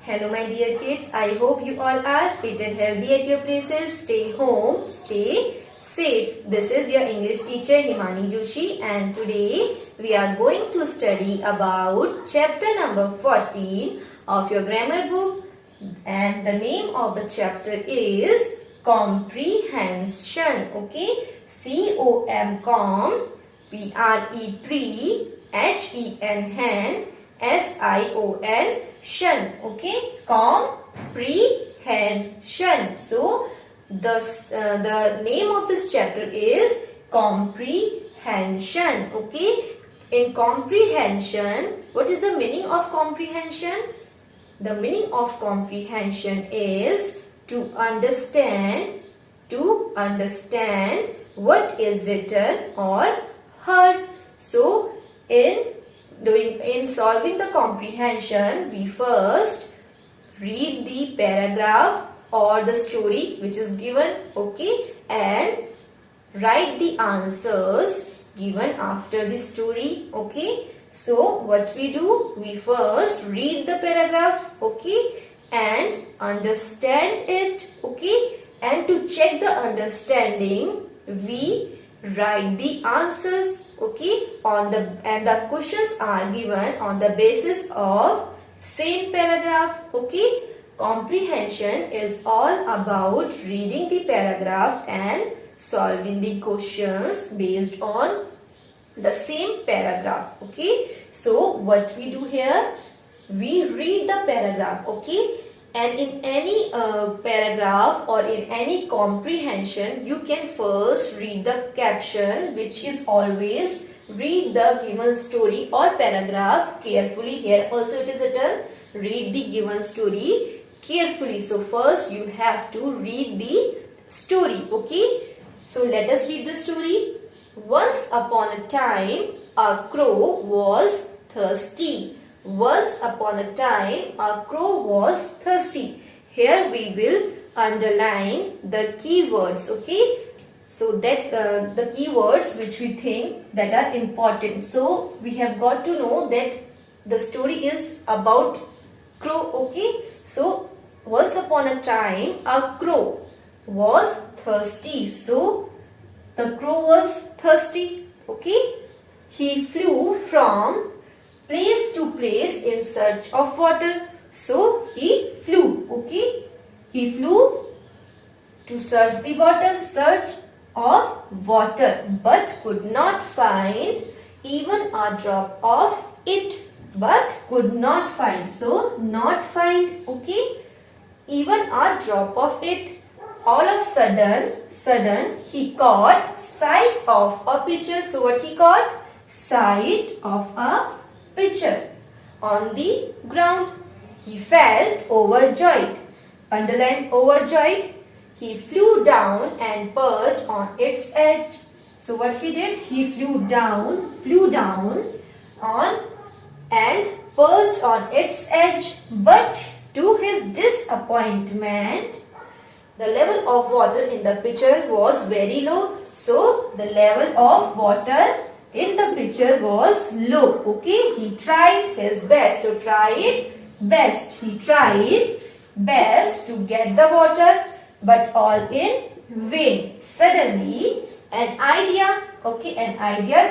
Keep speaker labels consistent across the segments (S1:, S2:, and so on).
S1: Hello my dear kids, I hope you all are fit and healthy at your places. Stay home, stay safe. This is your English teacher Himani Joshi and today we are going to study about chapter number 14 of your grammar book, and the name of the chapter is Comprehension. Okay, C-O-M-COM, P-R-E-P-H-E-N, hen, S-I-O-N, shun. Okay, comprehension. So the name of this chapter is comprehension. Okay, in comprehension, what is the meaning of comprehension? The meaning of comprehension is to understand what is written or heard. So in solving the comprehension, we first read the paragraph or the story which is given, okay, and write the answers given after the story. Okay, so what we do, we first read the paragraph, okay, and understand it, okay, and to check the understanding we write the answers, okay, and the questions are given on the basis of same paragraph. Okay, comprehension is all about reading the paragraph and solving the questions based on the same paragraph. Okay, so what we do here, we read the paragraph, okay, and in any paragraph or in any comprehension, you can first read the caption, which is always read the given story or paragraph carefully. Here also it is written, read the given story carefully. So first you have to read the story. Okay, so let us read the story. Once upon a time, a crow was thirsty. Once upon a time, a crow was thirsty. Here we will underline the keywords, okay? So that the keywords which we think that are important. So we have got to know that the story is about crow, okay? So once upon a time, a crow was thirsty. So the crow was thirsty, okay? He flew from place to place in search of water. So he flew, okay? He flew to search the water, search of water, but could not find even a drop of it. But could not find, so not find, okay? Even a drop of it. All of sudden he caught sight of a pitcher. So what he caught? Sight of a pitcher on the ground. He felt overjoyed. Underline overjoyed. He flew down and perched on its edge. So what he did? He flew down on and perched on its edge. But to his disappointment, the level of water in the pitcher was very low. So the level of water in the pitcher was low. Okay, he tried his best. So tried best. He tried best to get the water, but all in vain. Suddenly an idea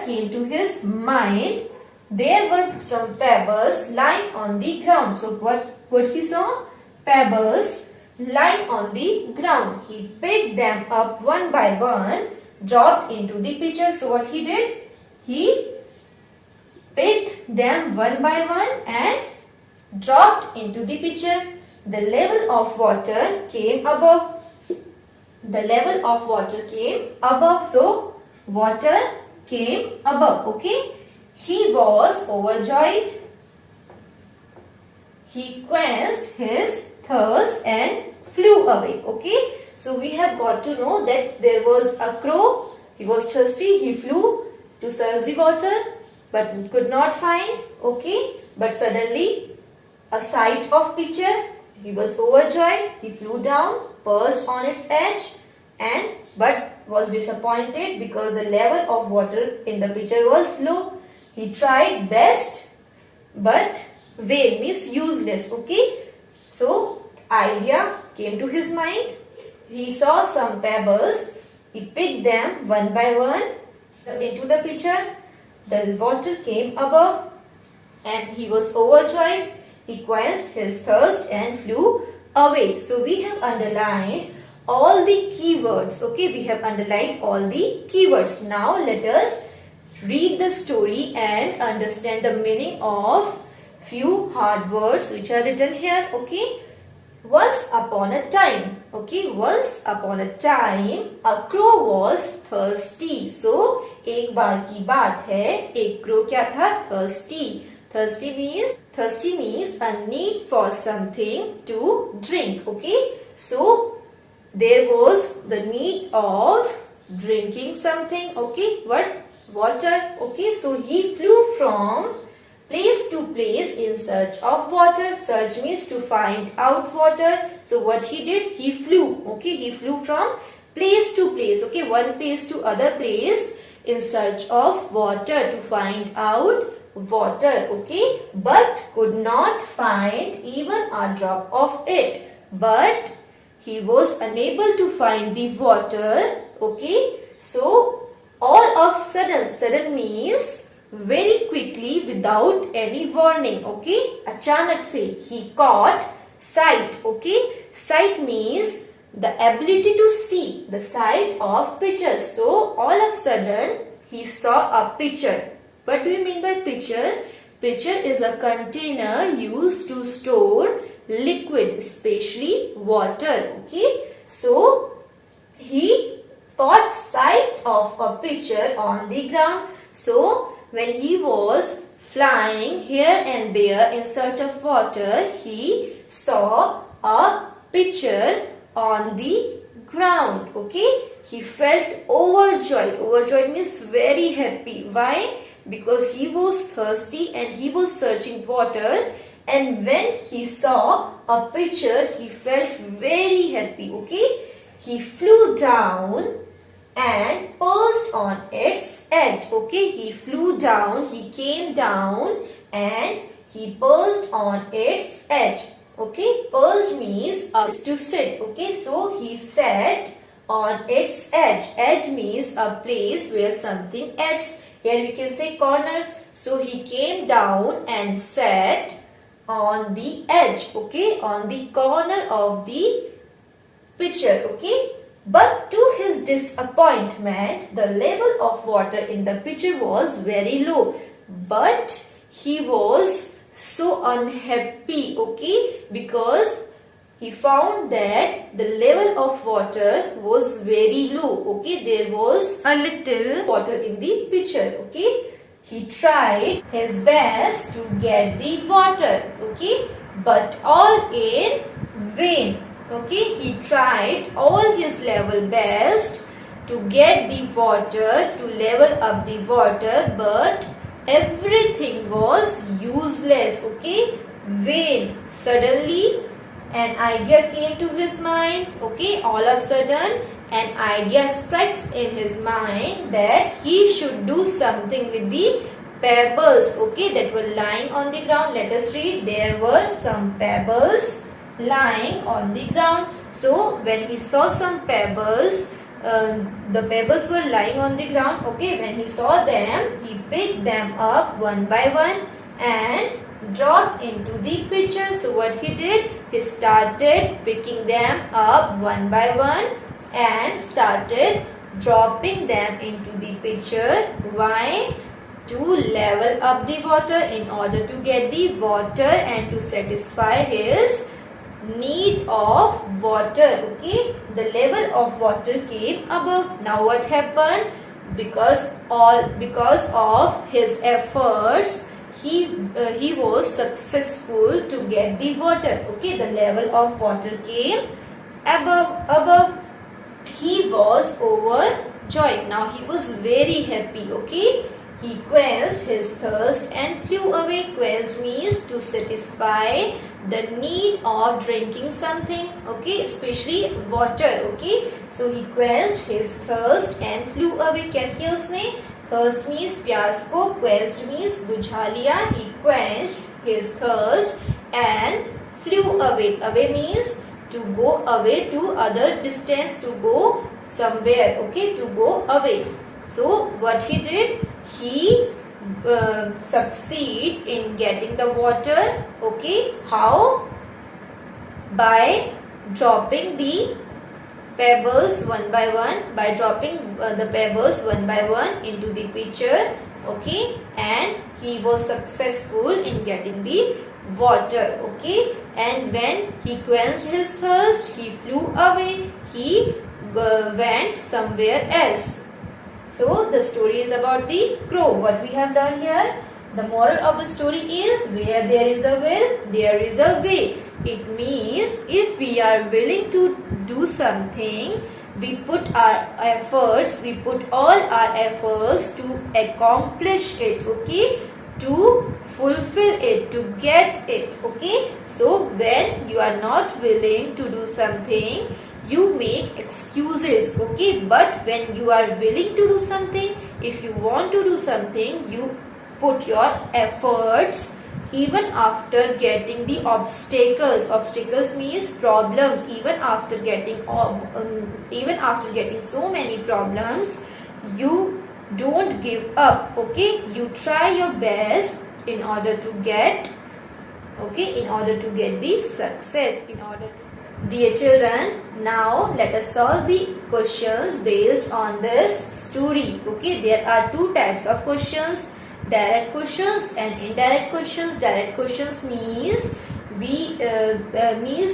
S1: came to his mind. There were some pebbles lying on the ground. So what he saw? Pebbles lying on the ground. He picked them up one by one, dropped into the pitcher. So what he did? He picked them one by one and dropped into the pitcher. The level of water came above. The level of water came above. So water came above. Okay. He was overjoyed. He quenched his thirst and flew away. Okay. So we have got to know that there was a crow. He was thirsty. He flew to search the water but could not find. Okay. But suddenly a sight of pitcher. He was overjoyed. He flew down, perched on its edge, but was disappointed because the level of water in the pitcher was low. He tried best but vain means useless. Okay. So idea came to his mind. He saw some pebbles. He picked them one by one into the pitcher. The water came above and he was overjoyed. He quenched his thirst and flew away. So we have underlined all the keywords. Okay, we have underlined all the keywords. Now let us read the story and understand the meaning of few hard words which are written here. Okay, once upon a time. Okay, once upon a time a crow was thirsty. So एक बार की बात है, एक crow क्या था? Thirsty. Thirsty means a need for something to drink. Okay, so there was the need of drinking something. Okay, what? Water. Okay, so he flew from place to place in search of water. Search means to find out water. So what he did? He flew. Okay, he flew from place to place. Okay, one place to other place in search of water to find out water. Okay, but could not find even a drop of it. But he was unable to find the water. Okay, so all of sudden means very quickly without any warning. Okay, अचानक से he caught sight. Okay, sight means the ability to see, the sight of pictures. So all of a sudden he saw a picture. What do you mean by pitcher? Pitcher is a container used to store liquid, especially water. Okay, so he caught sight of a pitcher on the ground. So when he was flying here and there in search of water, he saw a pitcher on the ground. Okay, he felt overjoyed. Overjoyed means very happy. Why? Because he was thirsty and he was searching water, and when he saw a pitcher, he felt very happy. Okay, he flew down and perched on its edge. Okay, he flew down, he came down and he perched on its edge. Okay, perched means to sit. Okay, so he sat on its edge. Edge means a place where something ends. Here we can say corner. So he came down and sat on the edge. Okay, on the corner of the pitcher. Okay, but to his disappointment, the level of water in the pitcher was very low. But he was so unhappy. Okay, because he found that the level of water was very low. Okay, there was a little water in the pitcher. Okay, he tried his best to get the water. Okay, but all in vain. Okay, he tried all his level best to get the water, to level up the water, but everything was useless. Okay, vain. Suddenly an idea came to his mind. Okay, all of a sudden an idea strikes in his mind that he should do something with the pebbles. Okay, that were lying on the ground. Let us read. There were some pebbles lying on the ground. So when he saw some pebbles, the pebbles were lying on the ground. Okay, when he saw them, he picked them up one by one and dropped into the pitcher. So what he did, he started picking them up one by one and started dropping them into the pitcher. Why? To level up the water, in order to get the water and to satisfy his need of water. Okay, the level of water came above. Now what happened? Because of his efforts, he was successful to get the water. Okay, the level of water came above. He was overjoyed. Now he was very happy. Okay, he quenched his thirst and flew away. Quenched means to satisfy the need of drinking something. Okay, especially water. Okay, so he quenched his thirst and flew away. क्या किया उसने? Thirst means प्यास को, quenched means बुझा लिया. He quenched his thirst and flew away. Away means to go away to other distance, to go somewhere. Okay, to go away. So what he did, he succeed in getting the water. Okay, how? By dropping the pebbles one by one, by dropping the pebbles one by one into the pitcher. Okay, and he was successful in getting the water. Okay, and when he quenched his thirst, he flew away, he went somewhere else. So the story is about the crow. What we have done here, the moral of the story is, where there is a will, there is a way. It means if we are willing to do something, we put our efforts, we put all our efforts to accomplish it. Okay, to fulfill it, to get it. Okay, so when you are not willing to do something, you make excuses. Okay, but when you are willing to do something, if you want to do something, you put your efforts even after getting the obstacles. Obstacles means problems. Even after getting so many problems, you don't give up. Okay, you try your best in order to get the success. Dear children, now let us solve the questions based on this story. Okay, there are two types of questions: direct questions and indirect questions. Direct questions means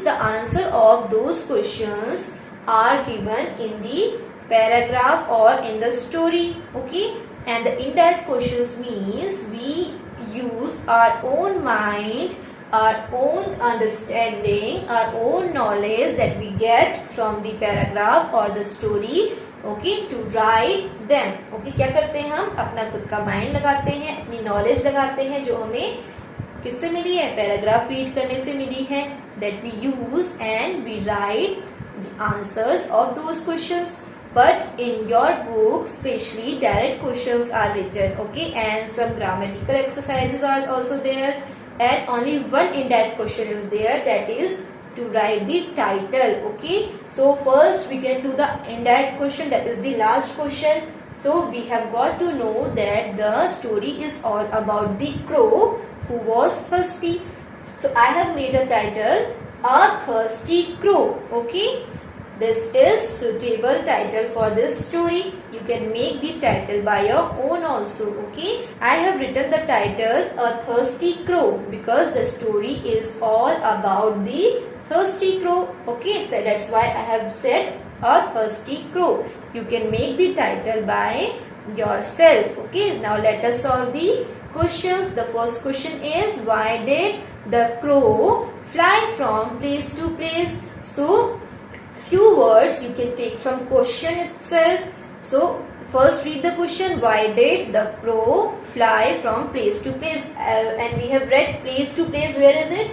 S1: the answer of those questions are given in the paragraph or in the story. Okay, and the indirect questions means we use our own mind, our own understanding, our own knowledge that we get from the paragraph or the story. Okay, to write them. Okay, क्या करते हैं हम? अपना खुद का mind लगाते हैं, अपनी नॉलेज लगाते हैं जो हमें किससे मिली है? पैराग्राफ रीड करने से मिली है. That we use and we write the answers of those questions. But in your book, especially direct questions are written. Okay, and some grammatical exercises are also there. And only one indirect question is there, that is to write the title. Okay, so first we can do the indirect question, that is the last question. So we have got to know that the story is all about the crow who was thirsty. So I have made a title, A Thirsty Crow. Okay, this is suitable title for this story. You can make the title by your own also. Okay, I have written the title A Thirsty Crow because the story is all about the thirsty crow. Okay, so that's why I have said A Thirsty Crow. You can make the title by yourself. Okay, now let us solve the questions. The first question is, why did the crow fly from place to place? So few words you can take from question itself. So first read the question, why did the crow fly from place to place? And we have read place to place. Where is it?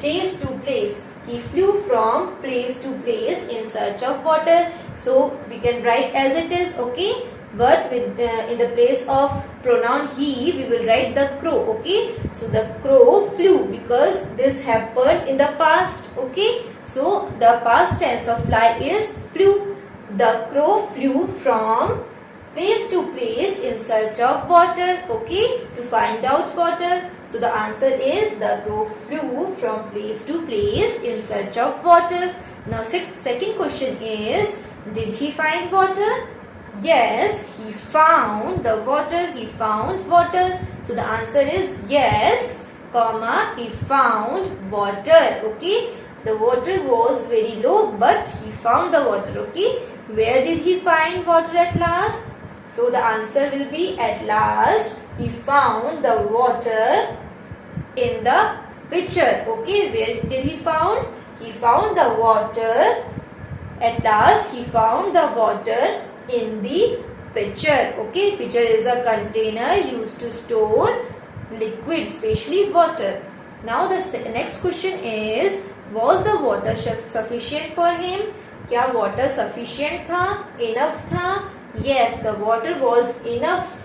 S1: Place to place. He flew from place to place in search of water. So we can write as it is. Okay, but with in the place of pronoun he, we will write the crow. Okay, so the crow flew because this happened in the past. Okay, so the past tense of fly is flew. The crow flew from place to place in search of water. Okay, to find out water. So the answer is the crow flew from place to place in search of water. Now second question is, did he find water? Yes, he found the water. He found water. So the answer is yes, comma, he found water. Okay, the water was very low, but he found the water. Okay, where did he find water at last? So the answer will be, at last he found the water in the pitcher. Okay, where did he found? He found the water. At last he found the water in the pitcher. Okay, pitcher is a container used to store liquid, especially water. Now the next question is, was the water sufficient for him? क्या water sufficient था? Enough था? Yes, the water was enough.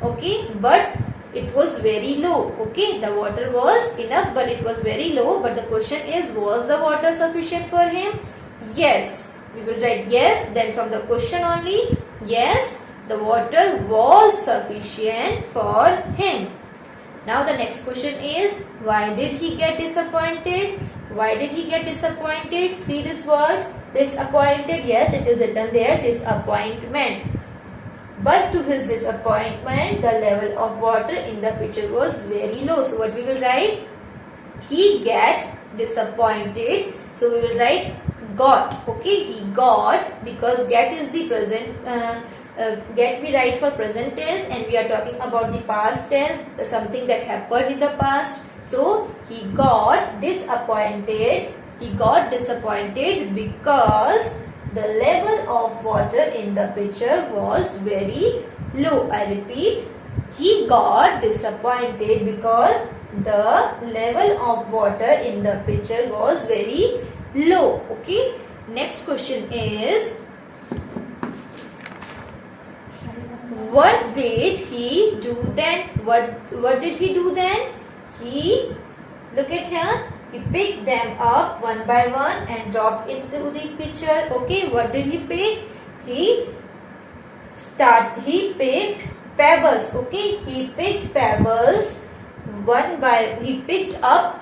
S1: Okay, but it was very low. Okay, the water was enough, but it was very low. But the question is, was the water sufficient for him? Yes. We will write yes. Then from the question only, yes, the water was sufficient for him. Now the next question is, why did he get disappointed? Why did he get disappointed? See this word, disappointed. Yes, it is written there, disappointment. But to his disappointment, the level of water in the pitcher was very low. So what we will write? He get disappointed. So we will write got. Okay, he got, because get is the present. Get we write for present tense, and we are talking about the past tense, something that happened in the past. So he got disappointed. He got disappointed because the level of water in the pitcher was very low. I repeat, he got disappointed because the level of water in the pitcher was very low. Okay. Next question is, what did he do then? What did he do then? He, look at here, he picked them up one by one and dropped into the pitcher. Okay, what did he pick? He picked pebbles. Okay, he picked pebbles he picked up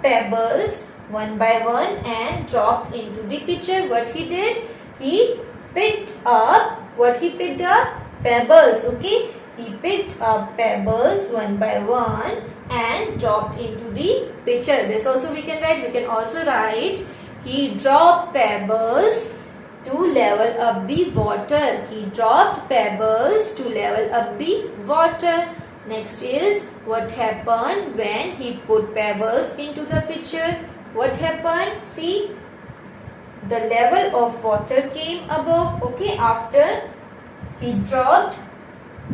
S1: pebbles one by one and dropped into the pitcher. What he did? He picked up, what he picked up? Pebbles. Okay, he picked up pebbles one by one and dropped into the pitcher. This also we can write. We can also write, he dropped pebbles to level up the water. He dropped pebbles to level up the water. Next is, what happened when he put pebbles into the pitcher? What happened? See, the level of water came above. Okay, after he dropped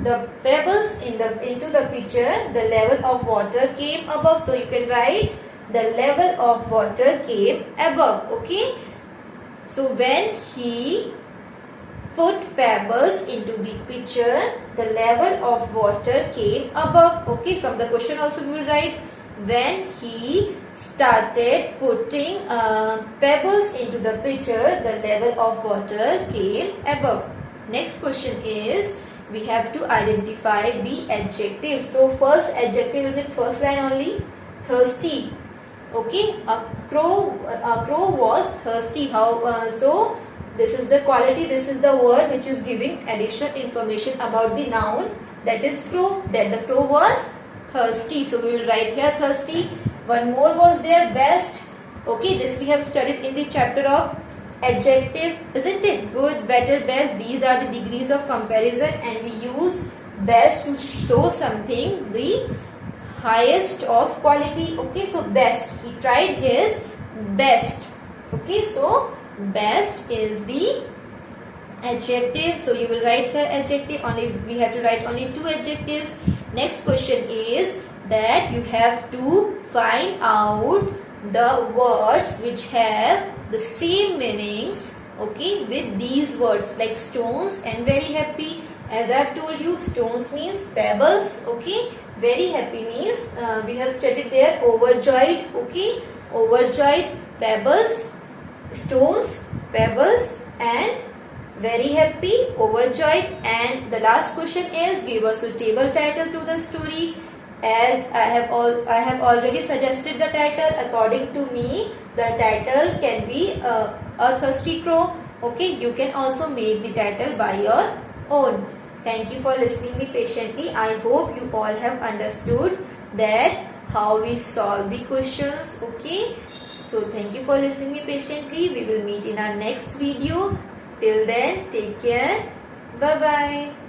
S1: the pebbles into the pitcher, the level of water came above. So you can write, the level of water came above. Okay, so when he put pebbles into the pitcher, the level of water came above. Okay, from the question also we will write, when he started putting pebbles into the pitcher, the level of water came above. Next question is, we have to identify the adjective. So first adjective is in first line only, thirsty. Okay, a crow was thirsty. So this is the quality, this is the word which is giving additional information about the noun, that is crow, that the crow was thirsty. So we will write here thirsty. One more was there, best. Okay, this we have studied in the chapter of adjective, isn't it? Good, better, best, these are the degrees of comparison, and we use best to show something the highest of quality. Okay, so best, he tried his best. Okay, so best is the adjective. So you will write here adjective only. We have to write only two adjectives. Next question is that you have to find out the words which have the same meanings, okay, with these words, like stones and very happy. As I have told you, stones means pebbles. Okay, very happy means we have studied there, overjoyed. Okay, overjoyed, pebbles, stones, pebbles, and very happy, overjoyed. And the last question is, give a suitable title to the story. As I have already suggested the title. According to me, the title can be a thirsty crow. Okay, you can also make the title by your own. Thank you for listening me patiently. I hope you all have understood that how we solve the questions. Okay, so thank you for listening me patiently. We will meet in our next video. Till then, take care. Bye bye.